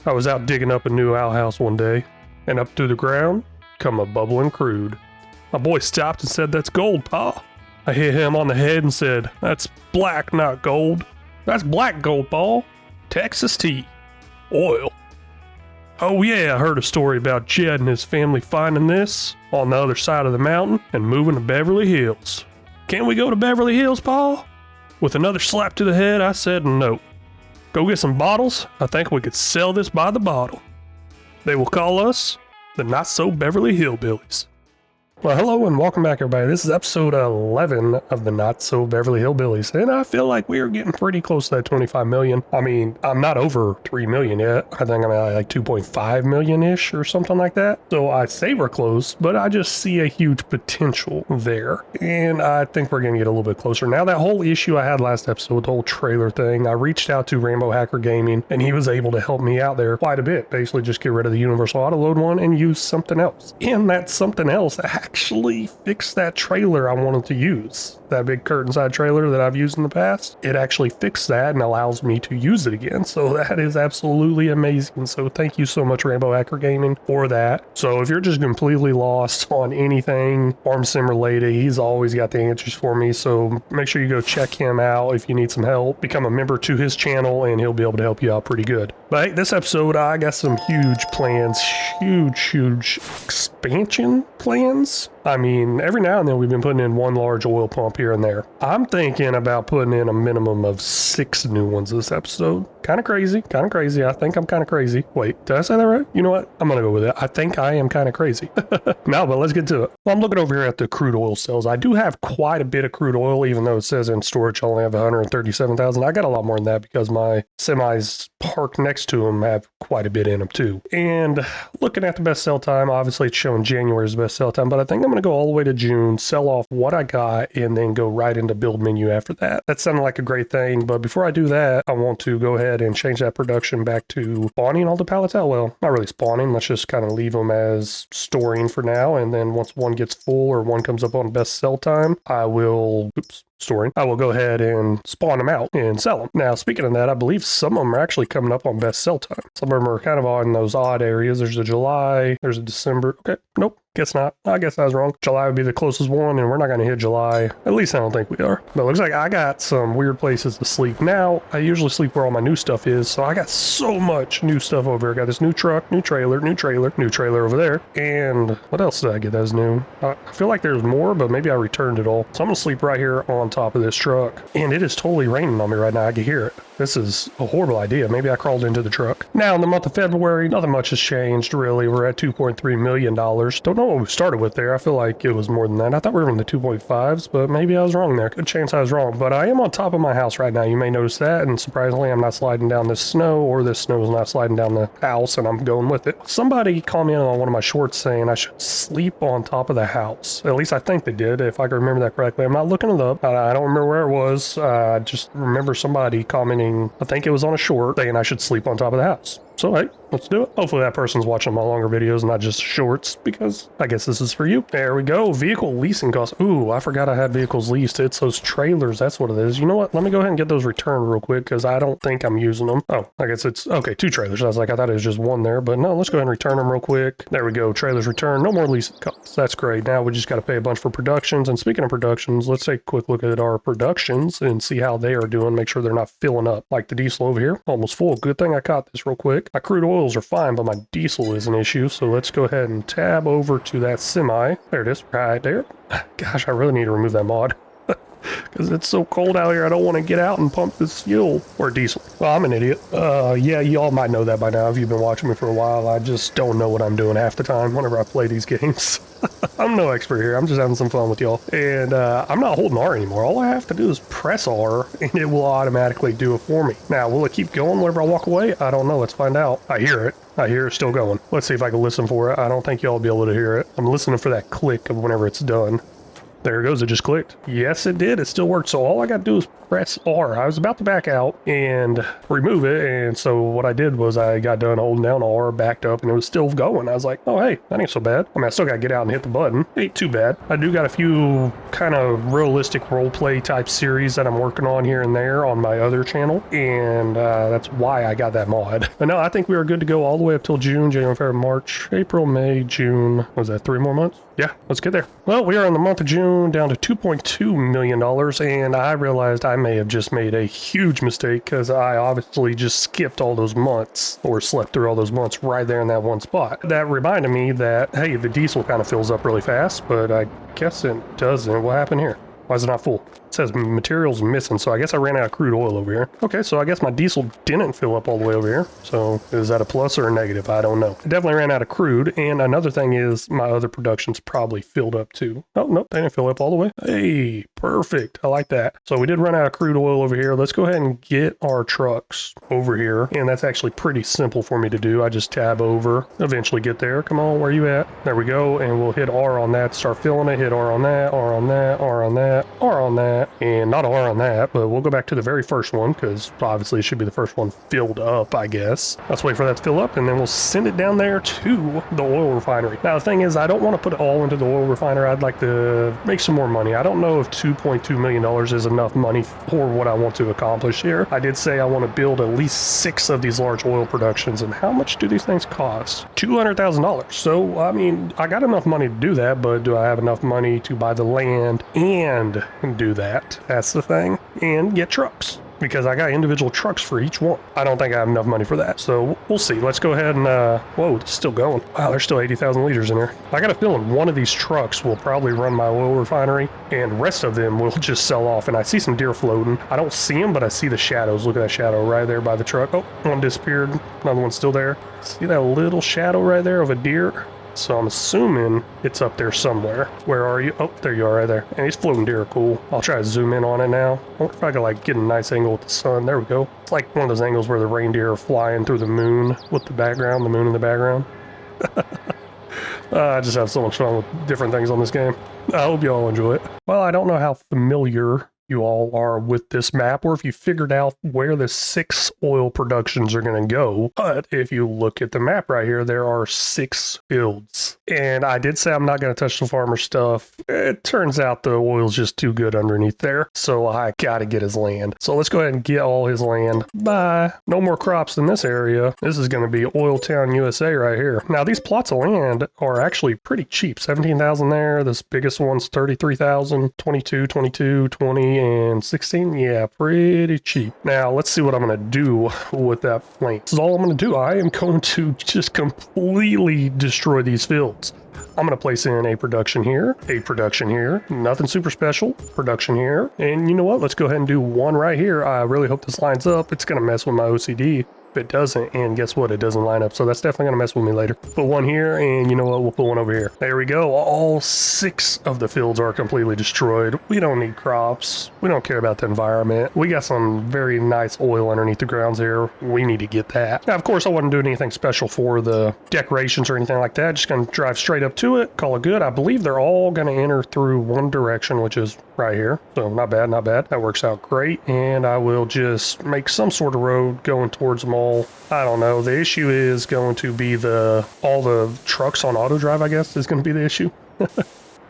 I was out digging up a new outhouse one day, and up through the ground come a bubbling crude. My boy stopped and said, "That's gold, Pa." I hit him on the head and said, "That's black, not gold. That's black gold, Pa. Texas tea. Oil." Oh yeah, I heard a story about Jed and his family finding this on the other side of the mountain and moving to Beverly Hills. "Can we go to Beverly Hills, Pa?" With another slap to the head, I said no. "Go get some bottles. I think we could sell this by the bottle." They will call us the Not So Beverly Hillbillies. Well, hello and welcome back, everybody. This is episode 11 of the Not So Beverly Hillbillies, and I feel like we are getting pretty close to that 25 million. I mean, I'm not over 3 million yet. I think I'm at like 2.5 million-ish or something like that. So I say we're close, but I just see a huge potential there, and I think we're going to get a little bit closer. Now, that whole issue I had last episode, the whole trailer thing, I reached out to Rainbow Hacker Gaming, and he was able to help me out there quite a bit. Basically, just get rid of the Universal Autoload one and use something else. And that something else actually fixed that trailer I wanted to use. That big curtain side trailer that I've used in the past, it actually fixed that and allows me to use it again. So that is absolutely amazing. So thank you so much, Rainbow Hacker Gaming, for that. So if you're just completely lost on anything farm sim related, he's always got the answers for me. So make sure you go check him out if you need some help. Become a member to his channel and he'll be able to help you out pretty good. But hey, this episode, I got some huge plans, huge expansion plans. I mean, every now and then we've been putting in one large oil pump here and there. I'm thinking about putting in a minimum of 6 new ones this episode. Kind of crazy. I think I'm kind of crazy. Wait, did I say that right? You know what? I'm going to go with it. I think I am kind of crazy. No, but let's get to it. Well, I'm looking over here at the crude oil sales. I do have quite a bit of crude oil, even though it says in storage I only have 137,000. I got a lot more than that because my semis parked next to them have quite a bit in them too. And looking at the best sell time, obviously it's showing January's best sell time, but I think I'm going to go all the way to June, sell off what I got, and then go right into build menu after that. That sounded like a great thing, but before I do that, I want to go ahead and change that production back to spawning all the pallets out. Well, not really spawning. Let's just kind of leave them as storing for now, and then once one gets full or one comes up on best sell time, I will go ahead and spawn them out and sell them. Now, speaking of that, I believe some of them are actually coming up on best sell time. Some of them are kind of on those odd areas. There's a July, there's a December. Okay, nope. Guess not. I guess I was wrong. July would be the closest one, and we're not going to hit July. At least I don't think we are. But it looks like I got some weird places to sleep. Now, I usually sleep where all my new stuff is, so I got so much new stuff over here. I got this new truck, new trailer over there. And what else did I get that was new? I feel like there's more, but maybe I returned it all. So I'm going to sleep right here on top of this truck. And it is totally raining on me right now. I can hear it. This is a horrible idea. Maybe I crawled into the truck. Now, in the month of February, nothing much has changed, really. We're at $2.3 million. Don't know what we started with there. I feel like it was more than that. I thought we were in the 2.5s, but maybe I was wrong there. Good chance I was wrong. But I am on top of my house right now. You may notice that. And surprisingly, I'm not sliding down this snow, or this snow is not sliding down the house, and I'm going with it. Somebody commented on one of my shorts saying I should sleep on top of the house. At least I think they did, if I can remember that correctly. I'm not looking it up. I don't remember where it was. I just remember somebody commenting, I think it was on a short, saying I should sleep on top of the house. So, hey, let's do it. Hopefully that person's watching my longer videos, not just shorts, because I guess this is for you. There we go. Vehicle leasing costs. Ooh, I forgot I had vehicles leased. It's those trailers. That's what it is. You know what? Let me go ahead and get those returned real quick, because I don't think I'm using them. Oh, I guess it's, okay, 2 trailers. I thought it was just one there, but no, let's go ahead and return them real quick. There we go. Trailers returned. No more leasing costs. That's great. Now we just got to pay a bunch for productions. And speaking of productions, let's take a quick look at our productions and see how they are doing. Make sure they're not filling up. Like the diesel over here, almost full. Good thing I caught this real quick. My crude oils are fine, but my diesel is an issue. So let's go ahead and tab over to that semi. There it is, right there. Gosh, I really need to remove that mod. Because it's so cold out here, I don't want to get out and pump this fuel or diesel. Well, I'm an idiot. Yeah, y'all might know that by now if you've been watching me for a while. I just don't know what I'm doing half the time whenever I play these games. I'm no expert here. I'm just having some fun with y'all. And I'm not holding R anymore. All I have to do is press R, and it will automatically do it for me. Now, will it keep going whenever I walk away? I don't know. Let's find out. I hear it. I hear it still going. Let's see if I can listen for it. I don't think y'all will be able to hear it. I'm listening for that click of whenever it's done. There it goes. It just clicked. Yes, it did. It still worked. So all I got to do is press R. I was about to back out and remove it. And so what I did was I got done holding down R, backed up, and it was still going. I was like, oh, hey, that ain't so bad. I mean, I still got to get out and hit the button. Ain't too bad. I do got a few kind of realistic role play type series that I'm working on here and there on my other channel. And that's why I got that mod. But no, I think we are good to go all the way up till June, January, February, March, April, May, June. What was that, 3 more months? Yeah, let's get there. Well, we are in the month of June down to $2.2 million, and I realized I may have just made a huge mistake because I obviously just skipped all those months or slept through all those months right there in that one spot. That reminded me that, hey, the diesel kind of fills up really fast, but I guess it doesn't. What happened here? Why is it not full? It says materials missing, so I guess I ran out of crude oil over here. Okay, so I guess my diesel didn't fill up all the way over here. So is that a plus or a negative? I don't know. I definitely ran out of crude, and another thing is my other production's probably filled up too. Oh, nope, they didn't fill up all the way. Hey, perfect. I like that. So we did run out of crude oil over here. Let's go ahead and get our trucks over here, and that's actually pretty simple for me to do. I just tab over, eventually get there. Come on, where you at? There we go, and we'll hit R on that, start filling it, hit R on that, R on that, R on that, R on that, and not R on that, but we'll go back to the very first one because obviously it should be the first one filled up, I guess. Let's wait for that to fill up, and then we'll send it down there to the oil refinery. Now, the thing is, I don't want to put it all into the oil refinery. I'd like to make some more money. I don't know if $2.2 million is enough money for what I want to accomplish here. I did say I want to build at least 6 of these large oil productions, and how much do these things cost? $200,000. So, I mean, I got enough money to do that, but do I have enough money to buy the land and do that? That's the thing. And get trucks, because I got individual trucks for each one. I don't think I have enough money for that, so we'll see. Let's go ahead and whoa, it's still going. Wow, there's still 80,000 liters in here. I got a feeling one of these trucks will probably run my oil refinery, and the rest of them will just sell off. And I see some deer floating. I don't see them, but I see the shadows. Look at that shadow right there by the truck. Oh, one disappeared. Another one's still there. See that little shadow right there of a deer? So I'm assuming it's up there somewhere. Where are you? Oh, there you are right there. And these floating deer are cool. I'll try to zoom in on it now. I wonder if I could like get a nice angle with the sun. There we go. It's like one of those angles where the reindeer are flying through the moon with the background, the moon in the background. I just have so much fun with different things on this game. I hope you all enjoy it. Well, I don't know how familiar you all are with this map, or if you figured out where the 6 oil productions are going to go. But if you look at the map right here, there are 6 fields. And I did say I'm not going to touch the farmer stuff. It turns out the oil's just too good underneath there, so I got to get his land. So let's go ahead and get all his land. Bye. No more crops in this area. This is going to be Oil Town, USA right here. Now, these plots of land are actually pretty cheap. 17,000 there. This biggest one's 33,000, 22, 22, 20, and 16. Yeah, pretty cheap. Now, let's see what I'm going to do with that land. This is all I'm going to do. I am going to just completely destroy these fields. I'm going to place in a production here, nothing super special, production here, and you know what? Let's go ahead and do one right here. I really hope this lines up. It's going to mess with my OCD. It doesn't, and guess what? It doesn't line up, so that's definitely gonna mess with me later. Put one here, and you know what? We'll put one over here. There we go. All 6 of the fields are completely destroyed. We don't need crops. We don't care about the environment. We got some very nice oil underneath the grounds here. We need to get that. Now, of course, I wasn't doing anything special for the decorations or anything like that. Just gonna drive straight up to it, call it good. I believe they're all gonna enter through one direction, which is right here. So not bad, not bad. That works out great. And I will just make some sort of road going towards them all. I don't know. The issue is going to be all the trucks on auto drive, I guess, is going to be the issue.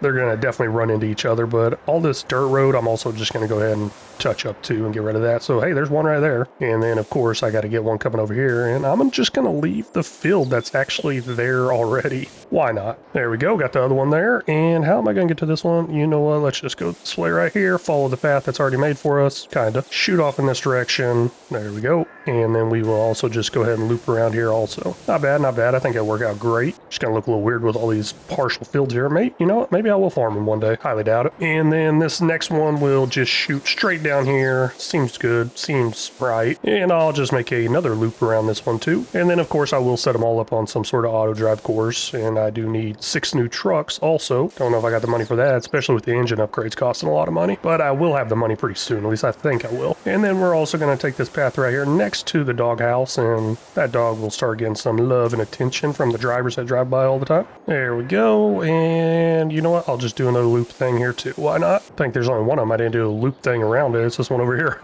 They're going to definitely run into each other, but all this dirt road, I'm also just going to go ahead and touch up to and get rid of that. So, hey, there's one right there. And then, of course, I got to get one coming over here, and I'm just going to leave the field that's actually there already. Why not? There we go. Got the other one there. And how am I going to get to this one? You know what? Let's just go this way right here. Follow the path that's already made for us. Kind of. Shoot off in this direction. There we go. And then we will also just go ahead and loop around here also. Not bad, not bad. I think it'll work out great. Just going to look a little weird with all these partial fields here. You know what? Maybe I will farm them one day. Highly doubt it. And then this next one will just shoot straight down here. Seems good. Seems right. And I'll just make another loop around this one too. And then, of course, I will set them all up on some sort of auto drive course. And I do need 6 new trucks also. Don't know if I got the money for that, especially with the engine upgrades costing a lot of money. But I will have the money pretty soon. At least I think I will. And then we're also going to take this path right here next to the doghouse, and that dog will start getting some love and attention from the drivers that drive by all the time. There we go. And you know what? what? I'll just do another loop thing here too. Why not? I think there's only one of them I didn't do a loop thing around it. It's this one over here.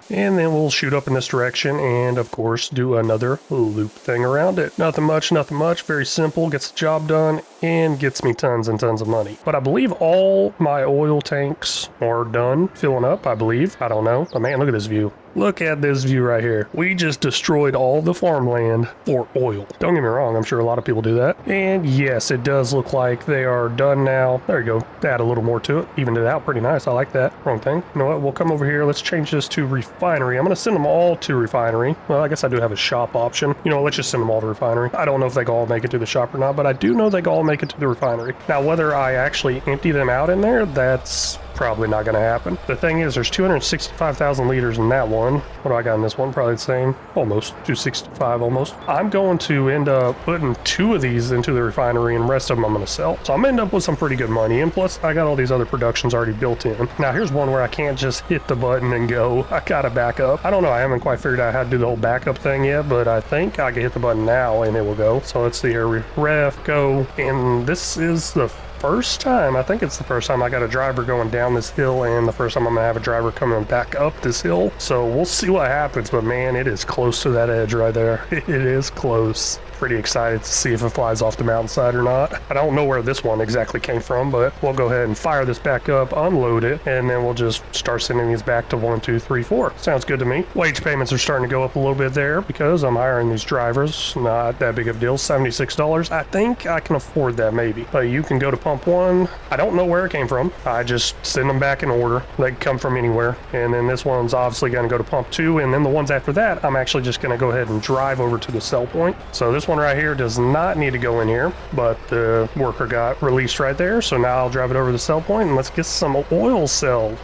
And then we'll shoot up in this direction and, of course, do another loop thing around it. Nothing much, nothing much. Very simple. Gets the job done and gets me tons and tons of money. But I believe all my oil tanks are done filling up, I believe. I don't know. But man, look at this view. Look at this view right here. We just destroyed all the farmland for oil. Don't get me wrong, I'm sure a lot of people do that. And yes, it does look like they are done now. There you go. Add a little more to it. Evened it out pretty nice. I like that. Wrong thing. You know what? We'll come over here. Let's change this to refinery. I'm going to send them all to refinery. Well, I guess I do have a shop option. You know, let's just send them all to refinery. I don't know if they can all make it to the shop or not, but I do know they can all make it to the refinery. Now, whether I actually empty them out in there, that's probably not going to happen. The thing is, there's 265,000 liters in that one. What do I got in this one? Probably the same. Almost. 265 almost. I'm going to end up putting 2 of these into the refinery and the rest of them I'm going to sell. So I'm going to end up with some pretty good money. And plus, I got all these other productions already built in. Now, here's one where I can't just hit the button and go. I got to back up. I don't know. I haven't quite figured out how to do the whole backup thing yet, but I think I can hit the button now and it will go. So let's see here. Ref, go. And this is the first time, I think it's the first time I got a driver going down this hill and the first time I'm gonna have a driver coming back up this hill. So we'll see what happens, but man, it is close to that edge right there. It is close. Pretty excited to see if it flies off the mountainside or not. I don't know where this one exactly came from, but we'll go ahead and fire this back up, unload it, and then we'll just start sending these back to 1, 2, 3, 4. Sounds good to me. Wage payments are starting to go up a little bit there because I'm hiring these drivers. Not that big of a deal. $76. I think I can afford that maybe. But you can go to pump 1. I don't know where it came from. I just send them back in order. They can come from anywhere. And then this one's obviously going to go to pump 2. And then the ones after that, I'm actually just going to go ahead and drive over to the sell point. So this one right here does not need to go in here, but the worker got released right there. So now I'll drive it over to the sell point and let's get some oil sold.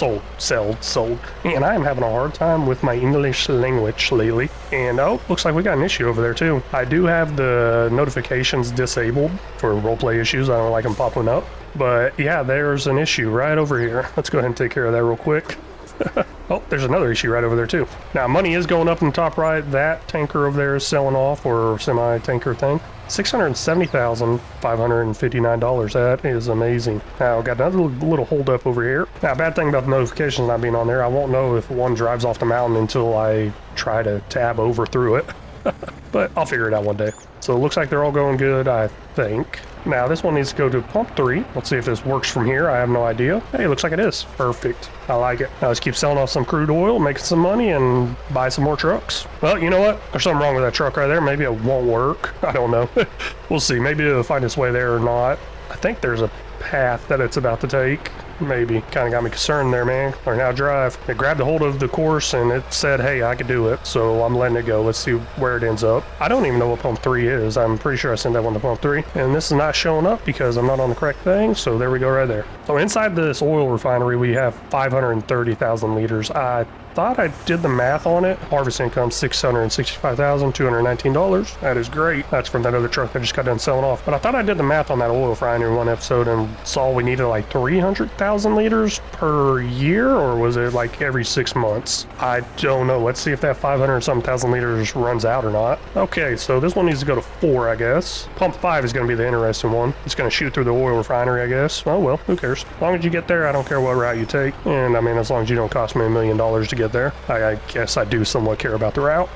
And I am having a hard time with my English language lately. And oh, looks like we got an issue over there too. I do have the notifications disabled for roleplay issues. I don't like them popping up. But yeah, there's an issue right over here. Let's go ahead and take care of that real quick. Oh, there's another issue right over there too. Now money is going up in the top right. That tanker over there is selling off, or semi-tanker thing. $670,559. That is amazing. Now, got another little hold up over here. Now, bad thing about the notifications not being on there, I won't know if one drives off the mountain until I try to tab over through it. But I'll figure it out one day. So it looks like they're all going good, I think. Now this one needs to go to pump 3. Let's see if this works from here. I have no idea. Hey, it looks like it is. Perfect. I like it. Now let's keep selling off some crude oil, making some money, and buy some more trucks. Well, you know what? There's something wrong with that truck right there. Maybe it won't work. I don't know. We'll see. Maybe it'll find its way there or not. I think there's a path that it's about to take. Maybe. Kind of got me concerned there, man. Learn how to drive. It grabbed a hold of the course and it said, hey, I could do it. So I'm letting it go. Let's see where it ends up. I don't even know what pump 3 is. I'm pretty sure I sent that one to pump 3. And this is not showing up because I'm not on the correct thing. So there we go right there. So inside this oil refinery, we have 530,000 liters. I thought I did the math on it. Harvest income $665,219. That is great. That's from that other truck that just got done selling off. But I thought I did the math on that oil refinery in one episode and saw we needed like 300,000 liters per year, or was it like every 6 months? I don't know. Let's see if that 500-something liters runs out or not. Okay, so this one needs to go to 4, I guess. Pump 5 is going to be the interesting one. It's going to shoot through the oil refinery, I guess. Oh well, who cares? As long as you get there, I don't care what route you take. And I mean, as long as you don't cost me $1 million to get there. I guess I do somewhat care about the route.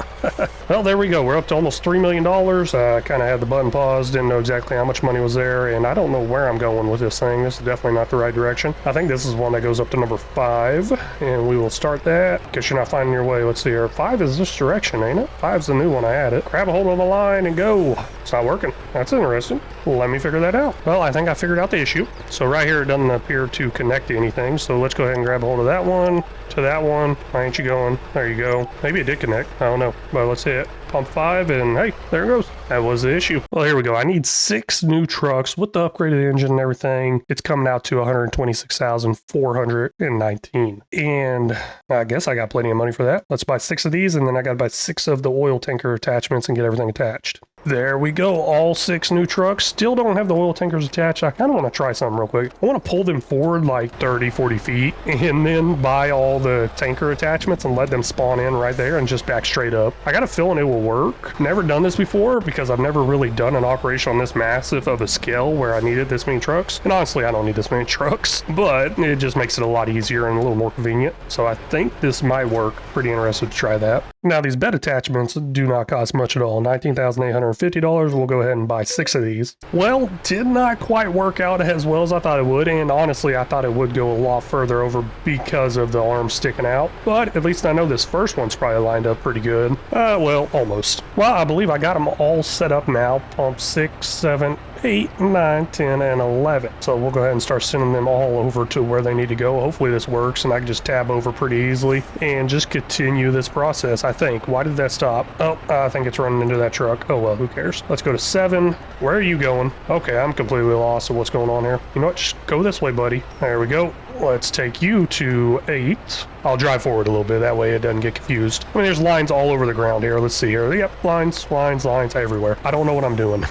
Well, there we go. We're up to almost $3 million. I kind of had the button paused, didn't know exactly how much money was there, and I don't know where I'm going with this thing. This is definitely not the right direction. I think this is one that goes up to number 5, and we will start that. Guess you're not finding your way. Let's see here. 5 is this direction, ain't it? 5's the new one. I added. Grab a hold of the line and go. It's not working. That's interesting. Let me figure that out. Well, I think I figured out the issue. So right here, it doesn't appear to connect to anything. So let's go ahead and grab a hold of that one, to that one. Why ain't you going? There you go. Maybe it did connect. I don't know. But let's hit pump 5 and hey, there it goes. That was the issue. Well, here we go. I need 6 new trucks with the upgraded engine and everything. It's coming out to $126,419. And I guess I got plenty of money for that. Let's buy 6 of these and then I got to buy 6 of the oil tanker attachments and get everything attached. There we go, all 6 new trucks. Still don't have the oil tankers attached. I kind of want to try something real quick. I want to pull them forward like 30, 40 feet and then buy all the tanker attachments and let them spawn in right there and just back straight up. I got a feeling it will work. Never done this before because I've never really done an operation on this massive of a scale where I needed this many trucks. And honestly, I don't need this many trucks, but it just makes it a lot easier and a little more convenient. So I think this might work. Pretty interested to try that. Now, these bed attachments do not cost much at all. $19,850. We'll go ahead and buy 6 of these. Well, did not quite work out as well as I thought it would, and honestly, I thought it would go a lot further over because of the arms sticking out. But at least I know this first one's probably lined up pretty good. Well, almost. Well, I believe I got them all set up now. Pump 6, 7, 8, 9, 10, and 11. So we'll go ahead and start sending them all over to where they need to go. Hopefully this works and I can just tab over pretty easily and just continue this process, I think. Why did that stop? Oh, I think it's running into that truck. Oh well, who cares? Let's go to 7. Where are you going? Okay, I'm completely lost of what's going on here. You know what? Just go this way, buddy. There we go. Let's take you to 8. I'll drive forward a little bit. That way it doesn't get confused. I mean, there's lines all over the ground here. Let's see here. Yep, lines everywhere. I don't know what I'm doing.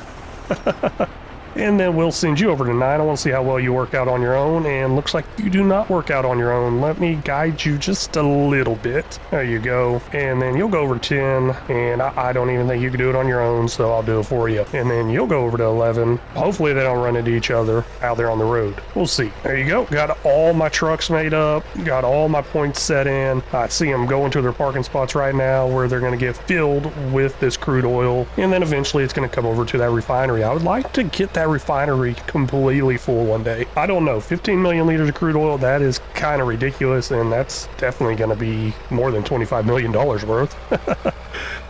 And then we'll send you over to 9. I want to see how well you work out on your own, and looks like you do not work out on your own. Let me guide you just a little bit. There you go. And then you'll go over to 10, and I don't even think you can do it on your own, so I'll do it for you. And then you'll go over to 11. Hopefully they don't run into each other out there on the road. We'll see. There you go. Got all my trucks made up. Got all my points set in. I see them going to their parking spots right now where they're going to get filled with this crude oil. And then eventually it's going to come over to that refinery. I would like to get that refinery completely full one day. I don't know, 15 million liters of crude oil, that is kind of ridiculous, and that's definitely going to be more than $25 million worth.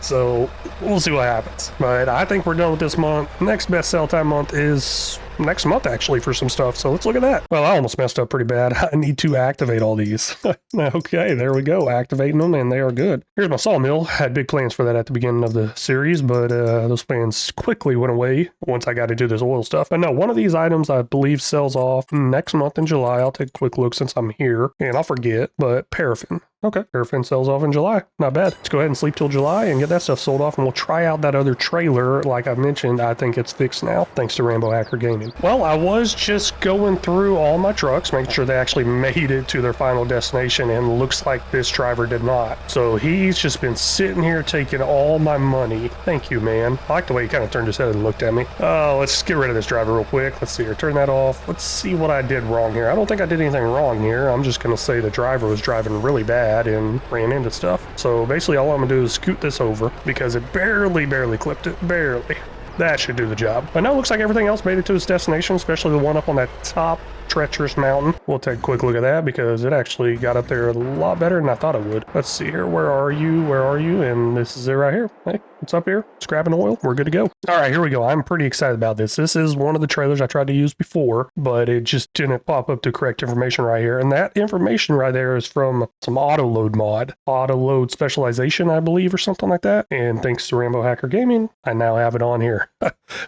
So we'll see what happens. But I think we're done with this month. Next best sell time month is next month actually for some stuff, so let's look at that. Well, I almost messed up pretty bad. I need to activate all these. Okay, there we go, activating them, and they are good. Here's my sawmill. Had big plans for that at the beginning of the series, but those plans quickly went away once I got into this oil stuff. But no, one of these items I believe sells off next month in July. I'll take a quick look since I'm here, and I'll forget, but paraffin. Okay, paraffin sells off in July. Not bad. Let's go ahead and sleep till July and get that stuff sold off, and we'll try out that other trailer. Like I mentioned, I think it's fixed now, thanks to Rambo Hacker Gaming. Well, I was just going through all my trucks, making sure they actually made it to their final destination, and looks like this driver did not. So he's just been sitting here taking all my money. Thank you, man. I like the way he kind of turned his head and looked at me. Let's get rid of this driver real quick. Let's see here. Turn that off. Let's see what I did wrong here. I don't think I did anything wrong here. I'm just going to say the driver was driving really bad and ran into stuff. So basically all I'm gonna do is scoot this over because it barely clipped it. Barely. That should do the job. But now it looks like everything else made it to its destination, especially the one up on that top treacherous mountain. We'll take a quick look at that because it actually got up there a lot better than I thought it would. Let's see here. Where are you? Where are you? And this is it right here. Hey, it's up here. It's grabbing oil. We're good to go. All right, here we go. I'm pretty excited about this. This is one of the trailers I tried to use before, but it just didn't pop up the correct information right here. And that information right there is from some auto load mod. Auto load specialization, I believe, or something like that. And thanks to Rambo Hacker Gaming, I now have it on here.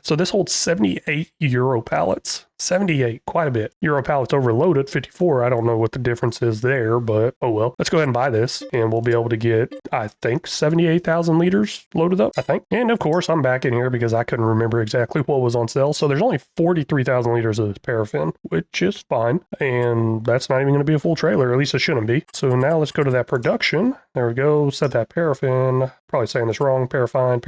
So this holds 78 Euro pallets. 78, quite a bit. Euro pallets overloaded, 54. I don't know what the difference is there, but oh well. Let's go ahead and buy this, and we'll be able to get, I think, 78,000 liters loaded up, I think. And of course, I'm back in here because I couldn't remember exactly what was on sale. So there's only 43,000 liters of this paraffin, which is fine. And that's not even going to be a full trailer, at least it shouldn't be. So now let's go to that production. There we go. Set that paraffin. Probably saying this wrong. Paraffin,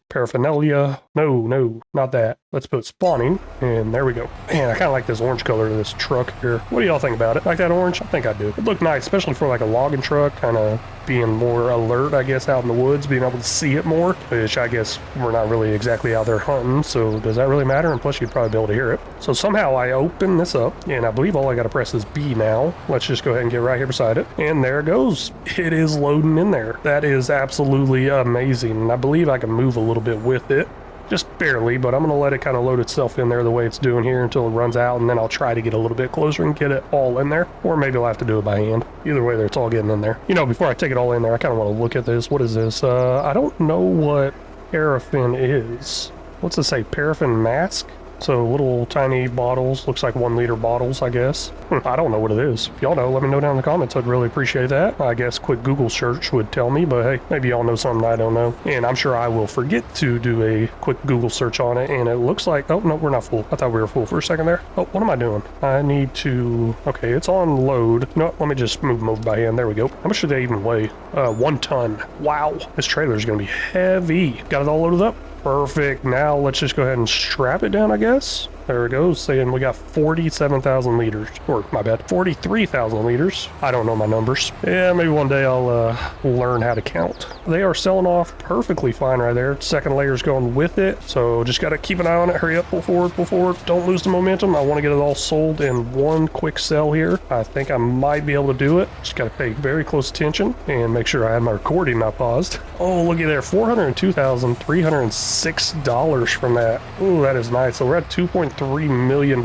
paraphernalia. No, not that. Let's put spawning, and there we go. Man, I kind of like this orange color of this truck here. What do y'all think about it? Like that orange? I think I do. It looked nice, especially for like a logging truck, kind of being more alert, I guess, out in the woods, being able to see it more, which I guess we're not really exactly out there hunting, so does that really matter? And plus, you'd probably be able to hear it. So somehow I open this up, and I believe all I got to press is B now. Let's just go ahead and get right here beside it, and there it goes. It is loading in there. That is absolutely amazing, and I believe I can move a little bit with it. Just barely, but I'm going to let it kind of load itself in there the way it's doing here until it runs out, and then I'll try to get a little bit closer and get it all in there, or maybe I'll have to do it by hand. Either way, it's all getting in there. You know, before I take it all in there, I kind of want to look at this. What is this? I don't know what paraffin is. What's it say? Paraffin mask? So little tiny bottles, looks like 1 liter bottles, I guess. I don't know what it is. If y'all know, let me know down in the comments. I'd really appreciate that. I guess quick Google search would tell me, but hey, maybe y'all know something I don't know. And I'm sure I will forget to do a quick Google search on it. And it looks like, oh no, we're not full. I thought we were full for a second there. Oh, what am I doing? I need to, okay, it's on load. No, let me just move them over by hand. There we go. How much do they even weigh? 1 ton. Wow, this trailer is gonna be heavy. Got it all loaded up? Perfect. Now let's just go ahead and strap it down, I guess. There it goes, saying we got 47,000 liters. Or, my bad, 43,000 liters. I don't know my numbers. Yeah, maybe one day I'll learn how to count. They are selling off perfectly fine right there. Second layer's going with it. So just got to keep an eye on it. Hurry up, pull forward, pull forward. Don't lose the momentum. I want to get it all sold in one quick sell here. I think I might be able to do it. Just got to pay very close attention and make sure I have my recording not paused. Oh, looky there, $402,306 from that. Ooh, that is nice. So we're at $2.3 million,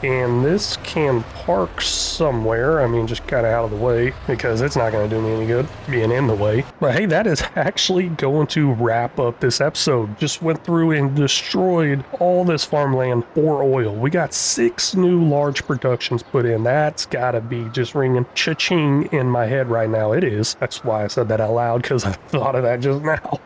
and this can park somewhere. I mean, just kind of out of the way because it's not going to do me any good being in the way. But hey, that is actually going to wrap up this episode. Just went through and destroyed all this farmland for oil. We got 6 new large productions put in. That's got to be just ringing cha-ching in my head right now. It is. That's why I said that out loud, because I thought of that just now.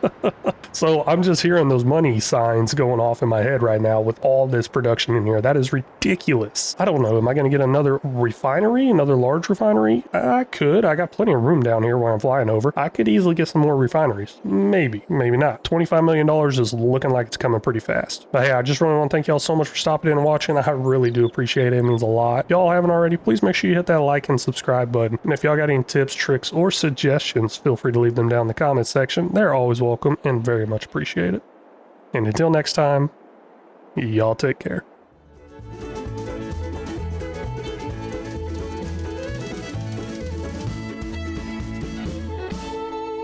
So I'm just hearing those money signs going off in my head right now with all this production in here. That is ridiculous. I don't know. Am I going to get another refinery, another large refinery? I could. I got plenty of room down here where I'm flying over. I could easily get some more refineries. Maybe, maybe not. $25 million is looking like it's coming pretty fast. But hey, I just really want to thank y'all so much for stopping in and watching. I really do appreciate it. It means a lot. If y'all haven't already, please make sure you hit that like and subscribe button. And if y'all got any tips, tricks, or suggestions, feel free to leave them down in the comments section. They're always welcome and very much appreciated. And until next time, y'all take care.